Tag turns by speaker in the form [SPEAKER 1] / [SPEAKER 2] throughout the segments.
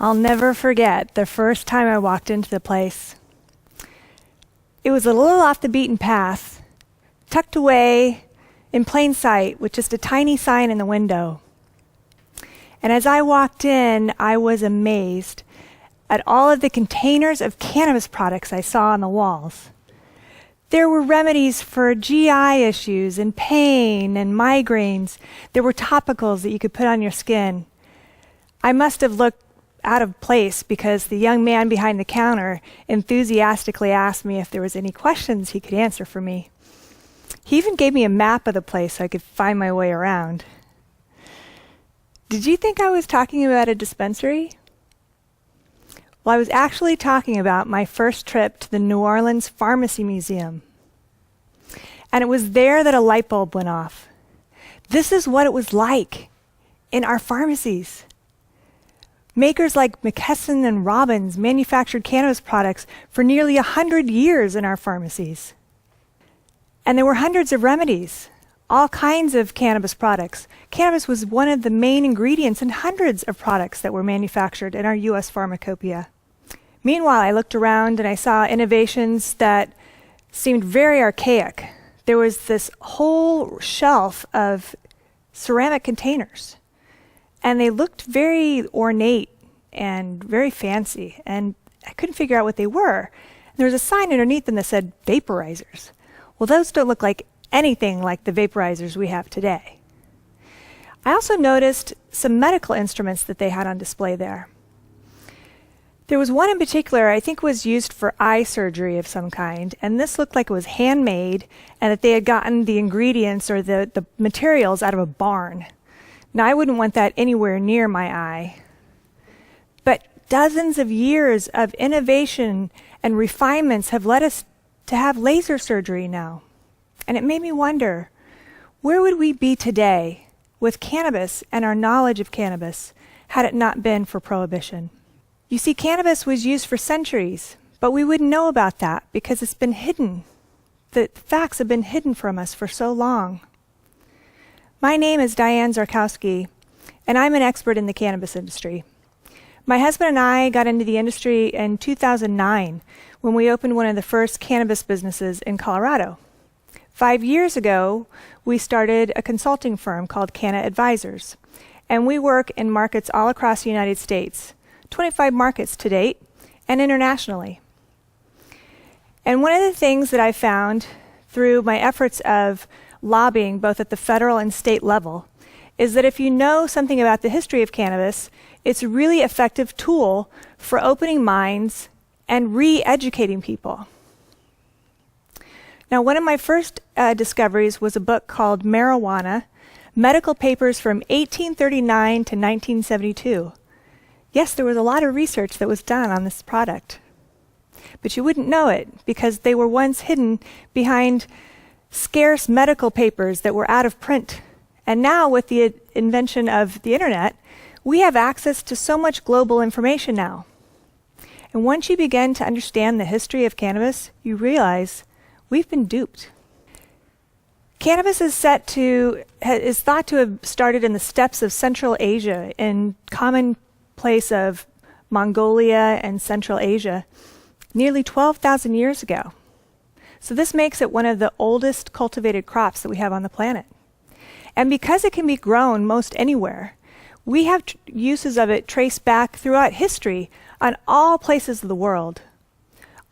[SPEAKER 1] I'll never forget the first time I walked into the place. It was a little off the beaten path, tucked away in plain sight with just a tiny sign in the window. And as I walked in, I was amazed at all of the containers of cannabis products I saw on the walls. There were remedies for GI issues and pain and migraines. There were topicals that you could put on your skin. I must have looked out of place because the young man behind the counter enthusiastically asked me if there was any questions he could answer for me. He even gave me a map of the place so I could find my way around. Did you think I was talking about a dispensary? Well, I was actually talking about my first trip to the New Orleans Pharmacy Museum. And it was there that a light bulb went off. This is what it was like in our pharmacies. Makers like McKesson and Robbins manufactured cannabis products for nearly 100 years in our pharmacies. And there were hundreds of remedies, all kinds of cannabis products. Cannabis was one of the main ingredients in hundreds of products that were manufactured in our U.S. pharmacopoeia. Meanwhile, I looked around and I saw innovations that seemed very archaic. There was this whole shelf of ceramic containers. And they looked very ornate and very fancy, and I couldn't figure out what they were. There was a sign underneath them that said vaporizers. Well, those don't look like anything like the vaporizers we have today. I also noticed some medical instruments that they had on display there. There was one in particular I think was used for eye surgery of some kind, and this looked like it was handmade and that they had gotten the ingredients or the materials out of a barn. Now, I wouldn't want that anywhere near my eye. But dozens of years of innovation and refinements have led us to have laser surgery now. And it made me wonder, where would we be today with cannabis and our knowledge of cannabis had it not been for prohibition? You see, cannabis was used for centuries, but we wouldn't know about that because it's been hidden. The facts have been hidden from us for so long. My name is Diane Zarkowski, and I'm an expert in the cannabis industry. My husband and I got into the industry in 2009 when we opened one of the first cannabis businesses in Colorado. 5 years ago, we started a consulting firm called Cann Advisors, and we work in markets all across the United States, 25 markets to date, and internationally. And one of the things that I found through my efforts of lobbying both at the federal and state level is that if you know something about the history of cannabis, it's a really effective tool for opening minds and re-educating people. Now, one of my first discoveries was a book called Marijuana, Medical Papers from 1839 to 1972. Yes, there was a lot of research that was done on this product, but you wouldn't know it because they were once hidden behind scarce medical papers that were out of print. And now with the invention of the internet, we have access to so much global information now. And once you begin to understand the history of cannabis, you realize we've been duped. Cannabis is thought to have started in the steppes of Central Asia, in common place of Mongolia and Central Asia, nearly 12,000 years ago. So this makes it one of the oldest cultivated crops that we have on the planet. And because it can be grown most anywhere, we have uses of it traced back throughout history on all places of the world.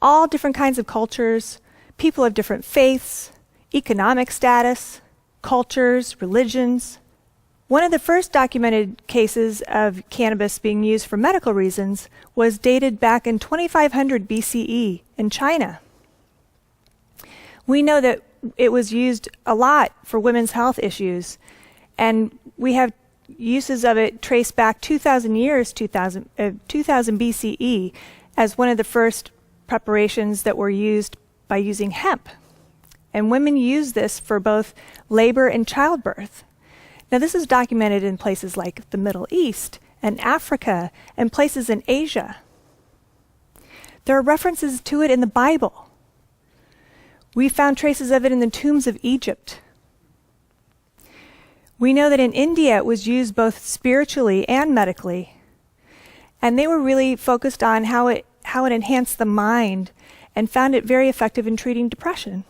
[SPEAKER 1] All different kinds of cultures, people of different faiths, economic status, cultures, religions. One of the first documented cases of cannabis being used for medical reasons was dated back in 2500 BCE in China. We know that it was used a lot for women's health issues, and we have uses of it traced back 2,000 years, 2000 BCE, as one of the first preparations that were used by using hemp. And women use this for both labor and childbirth. Now, this is documented in places like the Middle East and Africa and places in Asia. There are references to it in the Bible. We found traces of it in the tombs of Egypt. We know that in India it was used both spiritually and medically. And they were really focused on how it enhanced the mind and found it very effective in treating depression.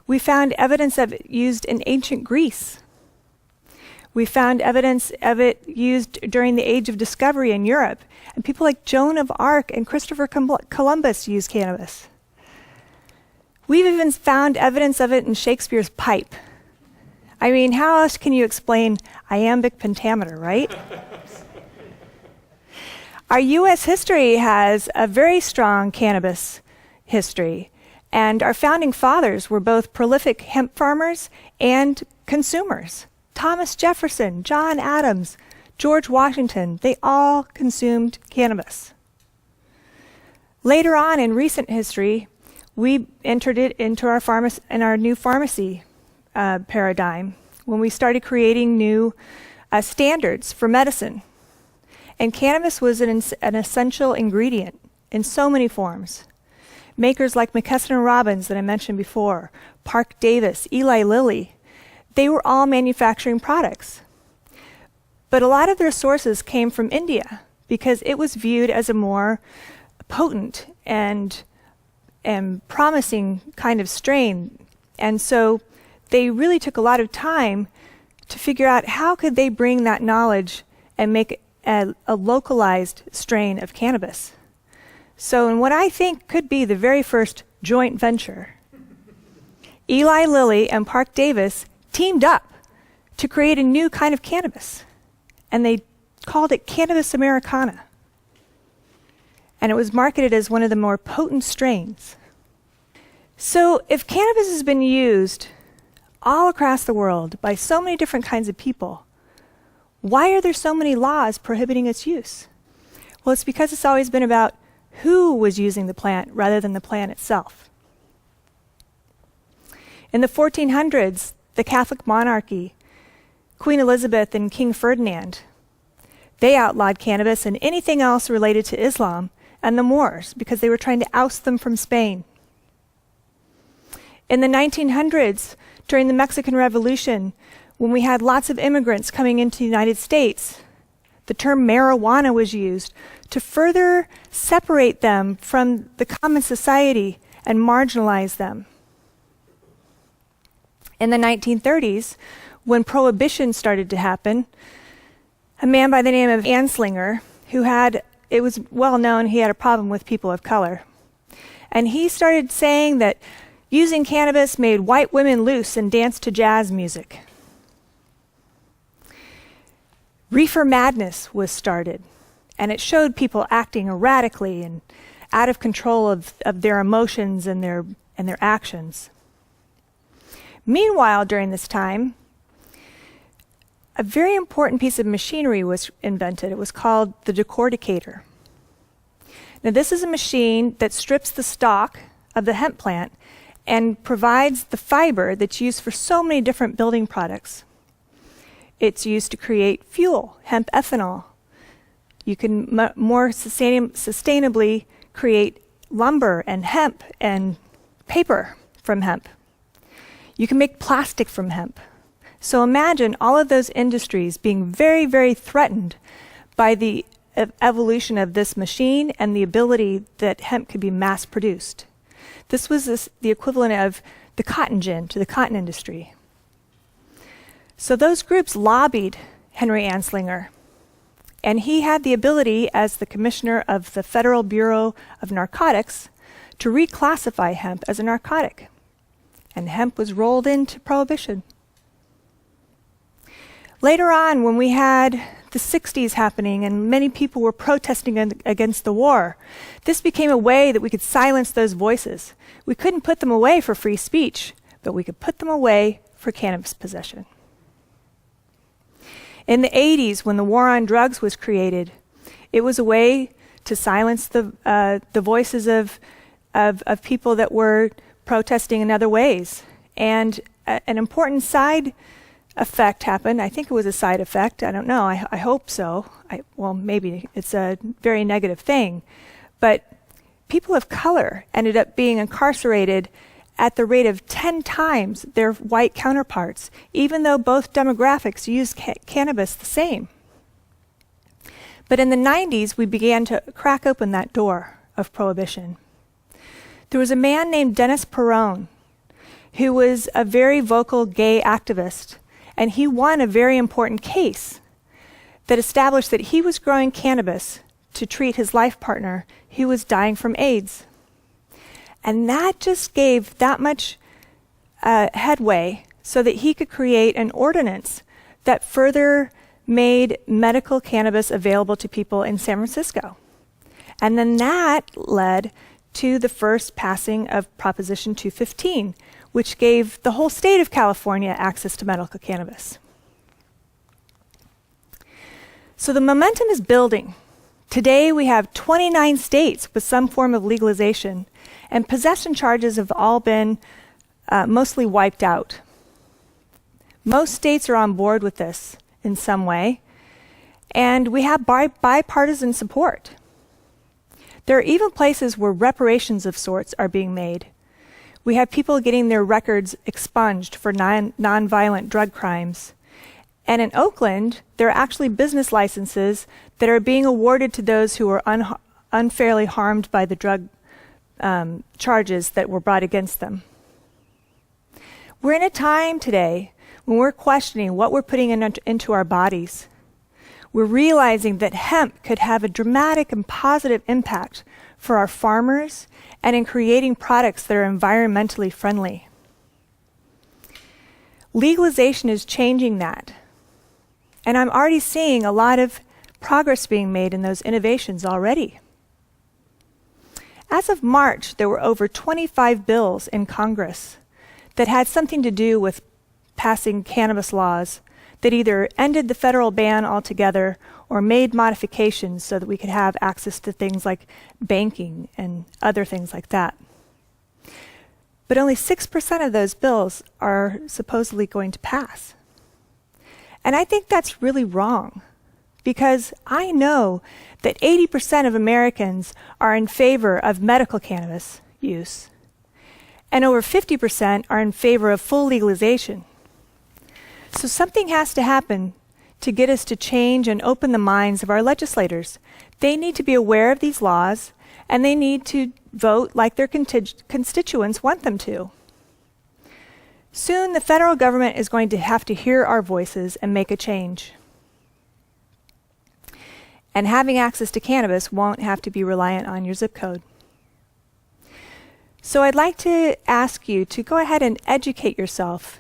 [SPEAKER 1] We found evidence of it used in ancient Greece. We found evidence of it used during the Age of Discovery in Europe. And people like Joan of Arc and Christopher Columbus used cannabis. We've even found evidence of it in Shakespeare's pipe. I mean, how else can you explain iambic pentameter, right? Our U.S. history has a very strong cannabis history, and our founding fathers were both prolific hemp farmers and consumers. Thomas Jefferson, John Adams, George Washington, they all consumed cannabis. Later on in recent history, we entered it into our new pharmacy paradigm when we started creating new standards for medicine. And cannabis was an essential ingredient in so many forms. Makers like McKesson & Robbins that I mentioned before, Park Davis, Eli Lilly, they were all manufacturing products. But a lot of their sources came from India because it was viewed as a more potent and promising kind of strain. And so they really took a lot of time to figure out how could they bring that knowledge and make a localized strain of cannabis. So in what I think could be the very first joint venture, Eli Lilly and Park Davis teamed up to create a new kind of cannabis. And they called it Cannabis Americana. And it was marketed as one of the more potent strains. So if cannabis has been used all across the world by so many different kinds of people, why are there so many laws prohibiting its use? Well, it's because it's always been about who was using the plant rather than the plant itself. In the 1400s, the Catholic monarchy, Queen Elizabeth and King Ferdinand, they outlawed cannabis and anything else related to Islam and the Moors because they were trying to oust them from Spain. In the 1900s, during the Mexican Revolution, when we had lots of immigrants coming into the United States, the term marijuana was used to further separate them from the common society and marginalize them. In the 1930s, when prohibition started to happen, a man by the name of Anslinger, it was well known he had a problem with people of color. And he started saying that using cannabis made white women loose and dance to jazz music. Reefer madness was started, and it showed people acting erratically and out of control of their emotions and their actions. Meanwhile, during this time, a very important piece of machinery was invented. It was called the decorticator. Now, this is a machine that strips the stalk of the hemp plant and provides the fiber that's used for so many different building products. It's used to create fuel, hemp ethanol. You can more sustainably create lumber and hemp and paper from hemp. You can make plastic from hemp. So imagine all of those industries being very, very threatened by the evolution of this machine and the ability that hemp could be mass produced. This was the equivalent of the cotton gin to the cotton industry. So those groups lobbied Henry Anslinger, and he had the ability, as the commissioner of the Federal Bureau of Narcotics, to reclassify hemp as a narcotic. And hemp was rolled into prohibition. Later on, when we had the 60s happening and many people were protesting against the war, this became a way that we could silence those voices. We couldn't put them away for free speech, but we could put them away for cannabis possession. In the 80s, when the war on drugs was created, it was a way to silence the voices of people that were protesting in other ways. And an important side effect happened. I think it was a side effect. I don't know. I hope so. Well, maybe it's a very negative thing. But people of color ended up being incarcerated at the rate of 10 times their white counterparts, even though both demographics use cannabis the same. But in the 90s, we began to crack open that door of prohibition. There was a man named Dennis Perrone who was a very vocal gay activist, and he won a very important case that established that he was growing cannabis to treat his life partner who was dying from AIDS. And that just gave that much headway so that he could create an ordinance that further made medical cannabis available to people in San Francisco. And then that led to the first passing of Proposition 215, which gave the whole state of California access to medical cannabis. So the momentum is building. Today we have 29 states with some form of legalization, and possession charges have all been mostly wiped out. Most states are on board with this in some way, and we have bipartisan support. There are even places where reparations of sorts are being made. We have people getting their records expunged for nonviolent drug crimes. And in Oakland, there are actually business licenses that are being awarded to those who were unfairly harmed by the drug charges that were brought against them. We're in a time today when we're questioning what we're putting into our bodies. We're realizing that hemp could have a dramatic and positive impact for our farmers and in creating products that are environmentally friendly. Legalization is changing that. And I'm already seeing a lot of progress being made in those innovations already. As of March, there were over 25 bills in Congress that had something to do with passing cannabis laws that either ended the federal ban altogether or made modifications so that we could have access to things like banking and other things like that. But only 6% of those bills are supposedly going to pass. And I think that's really wrong, because I know that 80% of Americans are in favor of medical cannabis use, and over 50% are in favor of full legalization. So something has to happen to get us to change and open the minds of our legislators. They need to be aware of these laws, and they need to vote like their constituents want them to. Soon, the federal government is going to have to hear our voices and make a change. And having access to cannabis won't have to be reliant on your zip code. So I'd like to ask you to go ahead and educate yourself,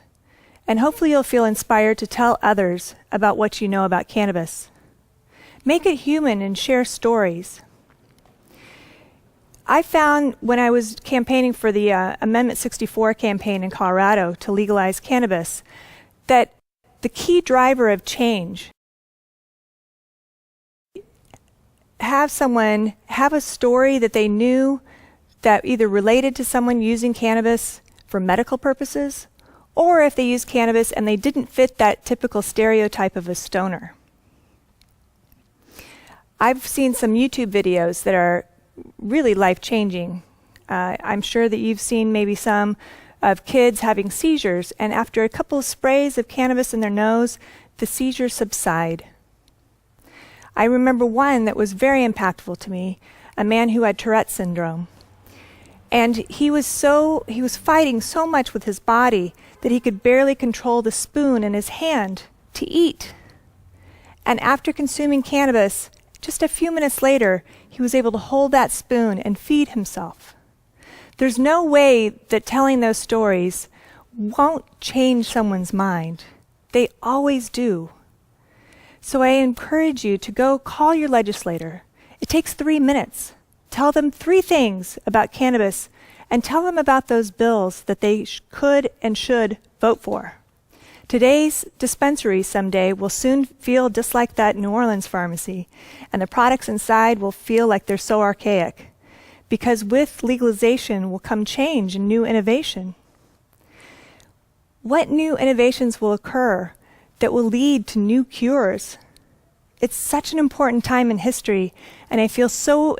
[SPEAKER 1] and hopefully you'll feel inspired to tell others about what you know about cannabis. Make it human and share stories. I found when I was campaigning for the Amendment 64 campaign in Colorado to legalize cannabis that the key driver of change, have someone have a story that they knew that either related to someone using cannabis for medical purposes, or if they used cannabis and they didn't fit that typical stereotype of a stoner. I've seen some YouTube videos that are really life-changing. I'm sure that you've seen maybe some of kids having seizures, and after a couple of sprays of cannabis in their nose, the seizures subside. I remember one that was very impactful to me, a man who had Tourette's syndrome. And he was fighting so much with his body that he could barely control the spoon in his hand to eat. And after consuming cannabis, just a few minutes later, he was able to hold that spoon and feed himself. There's no way that telling those stories won't change someone's mind. They always do. So I encourage you to go call your legislator. It takes 3 minutes. Tell them 3 things about cannabis, and tell them about those bills that they could and should vote for. Today's dispensary someday will soon feel just like that New Orleans pharmacy, and the products inside will feel like they're so archaic, because with legalization will come change and new innovation. What new innovations will occur that will lead to new cures? It's such an important time in history, and I feel so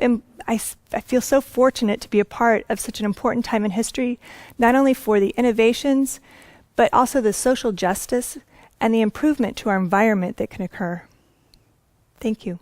[SPEAKER 1] fortunate to be a part of such an important time in history, not only for the innovations, but also the social justice and the improvement to our environment that can occur. Thank you.